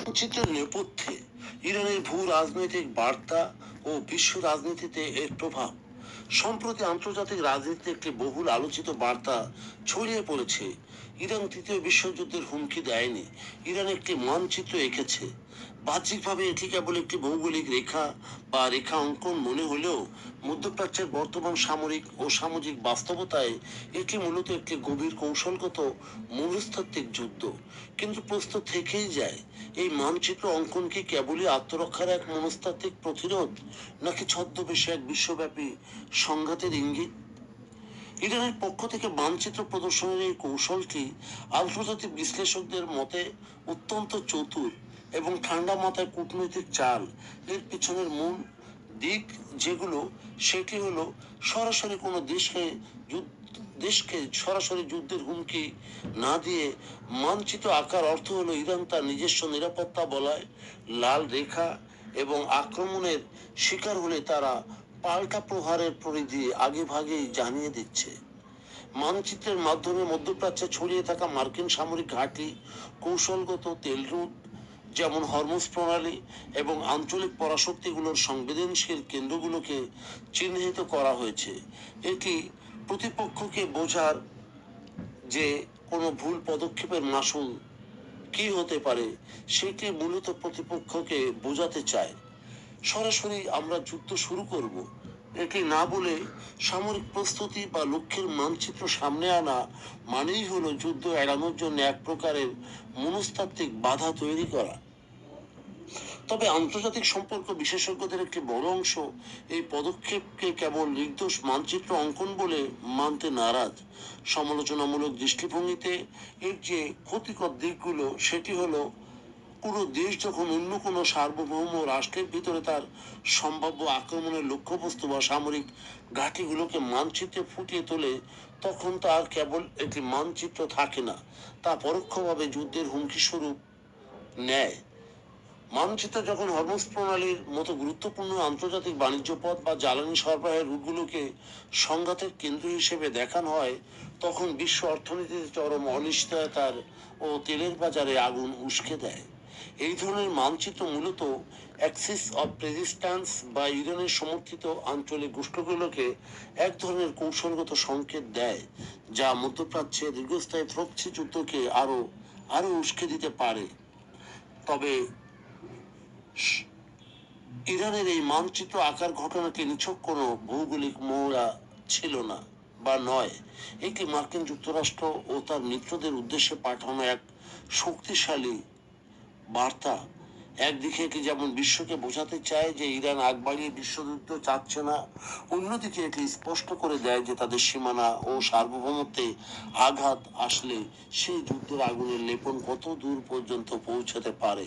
মানচিত্রের নেপথ্যে ইরানের ভূ রাজনৈতিক বার্তা ও বিশ্ব রাজনীতিতে এর প্রভাব। সম্প্রতি আন্তর্জাতিক রাজনীতিতে একটি বহুল আলোচিত বার্তা ছড়িয়ে পড়েছে। ইরান তৃতীয় বিশ্বযুদ্ধের হুমকি দেয়নি, ইরান একটি মানচিত্র এঁকেছে। বাহ্যিকভাবে এটি কেবল একটি ভৌগোলিক রেখা বা রেখা অঙ্কন মনে হলেও মধ্যপ্রাচ্যের বর্তমান সামরিক ও সামাজিক বাস্তবতায় এটি মূলত একটি গভীর কৌশলগত মনস্তাত্ত্বিক যুদ্ধ। কিন্তু প্রশ্ন থেকেই যায়, এই মানচিত্র অঙ্কন কি কেবলই আত্মরক্ষার এক মনস্তাত্ত্বিক প্রতিরোধ, নাকি ছদ্মবেশে এক বিশ্বব্যাপী সংঘাতের ইঙ্গিত? ইরানের পক্ষ থেকে মানচিত্র প্রদর্শনের এই কৌশলটি আন্তর্জাতিক বিশ্লেষকদের মতে অত্যন্ত চতুর এবং ঠান্ডা মাথায় কূটনৈতিক চাল। এর পিছনের মূল দিক যেগুলো, সেটি হলো সরাসরি কোনো দেশকে সরাসরি যুদ্ধের হুমকি না দিয়ে মানচিত্র আকার অর্থ হলো ইরান তার নিজস্ব নিরাপত্তা বলয়, লাল রেখা এবং আক্রমণের শিকার হলে তারা পাল্টা প্রহারের পরিধি আগে ভাগেই জানিয়ে দিচ্ছে। মানচিত্রের মাধ্যমে মধ্যপ্রাচ্যে ছড়িয়ে থাকা মার্কিন সামরিক ঘাঁটি, কৌশলগত তেল রুট যেমন হরমুজ প্রণালী এবং আঞ্চলিক পরাশক্তিগুলোর সংবেদনশীল কেন্দ্রগুলোকে চিহ্নিত করা হয়েছে। এটি প্রতিপক্ষকে বোঝার যে কোনো ভুল পদক্ষেপের মাসুল কি হতে পারে সেটি মূলত প্রতিপক্ষকে বোঝাতে চায়। সরাসরি আমরা যুদ্ধ শুরু করব এটি না বলে সামরিক প্রস্তুতি বা লক্ষ্যের মানচিত্র সামনে আনা মানেই হলো যুদ্ধ এড়ানোর জন্য এক প্রকারের মনস্তাত্ত্বিক বাধা তৈরি করা। তবে আন্তর্জাতিক সম্পর্ক বিশেষজ্ঞদের একটি বড় অংশ এই পদক্ষেপকে কেবল নির্দোষ মানচিত্র অঙ্কন বলে মানতে নারাজ। সমালোচনামূলক দৃষ্টিভঙ্গিতে এর যে ক্ষতিকর দিকগুলো, সেটি হলো পুরো দেশ যখন অন্য কোনো সার্বভৌম রাষ্ট্রের ভিতরে তার সম্ভাব্য আক্রমণের লক্ষ্যবস্তু বা সামরিক ঘাঁটিগুলোকে মানচিত্রে ফুটিয়ে তোলে, তখন তা আর কেবল একটি মানচিত্র থাকে না, তা পরোক্ষভাবে যুদ্ধের হুমকি স্বরূপ নেয়। মানচিত্র যখন হরমুজ প্রণালীর মতো গুরুত্বপূর্ণ আন্তর্জাতিক বাণিজ্য পথ বা জ্বালানি সরবরাহের রুটগুলোকে সংঘাতের কেন্দ্র হিসেবে দেখানো হয়, তখন বিশ্ব অর্থনীতিতে চরম অনিশ্চয়তার ও তেলের বাজারে আগুন উস্কে দেয়। এই ধরনের মানচিত্র মূলত অ্যাক্সিস অফ রেজিস্ট্যান্স বা ইরানের সমর্থিত আঞ্চলিক গোষ্ঠীগুলোকে এক ধরনের কৌশলগত সংকেত দেয়, যা মধ্যপ্রাচ্যে দীর্ঘস্থায়ী প্রক্সি যুদ্ধকে আরো আরো উস্কে দিতে পারে। তবে ইরানের এই মানচিত্র আকার ঘটনাটি নিছক কোনো ভৌগোলিক মোড়া ছিল না বা নয়, এটি মার্কিন যুক্তরাষ্ট্র ও তার মিত্রদের উদ্দেশ্যে পাঠানো এক শক্তিশালী বার্তা। একদিকে এটি যেমন বিশ্বকে বোঝাতে চায় যে ইরান আগ বাড়িয়ে বিশ্বযুদ্ধ চাচ্ছে না, অন্যদিকে এটি স্পষ্ট করে দেয় যে তাদের সীমানা ও সার্বভৌমত্বে আঘাত আসলে সেই যুদ্ধের আগুনের লেপন কত দূর পর্যন্ত পৌঁছাতে পারে।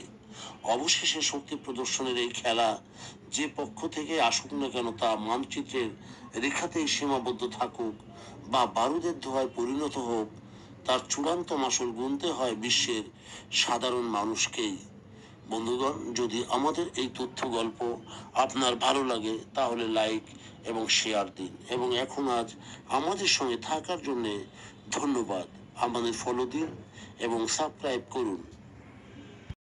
অবশেষে শক্তি প্রদর্শনের এই খেলা যে পক্ষ থেকে আসুক না কেন, তা মানচিত্রের রেখাতেই সীমাবদ্ধ থাকুক বা বারুদের ধোঁয়ায় পরিণত হোক, তার চূড়ান্ত মাসুল গুনতে হয় বিশ্বের সাধারণ মানুষকেই। বন্ধুগণ, যদি আমাদের এই তথ্য গল্প আপনার ভালো লাগে তাহলে লাইক এবং শেয়ার দিন, এবং এখন আজ আমাদের সঙ্গে থাকার জন্য ধন্যবাদ। আমাদের ফলো দিন এবং সাবস্ক্রাইব করুন।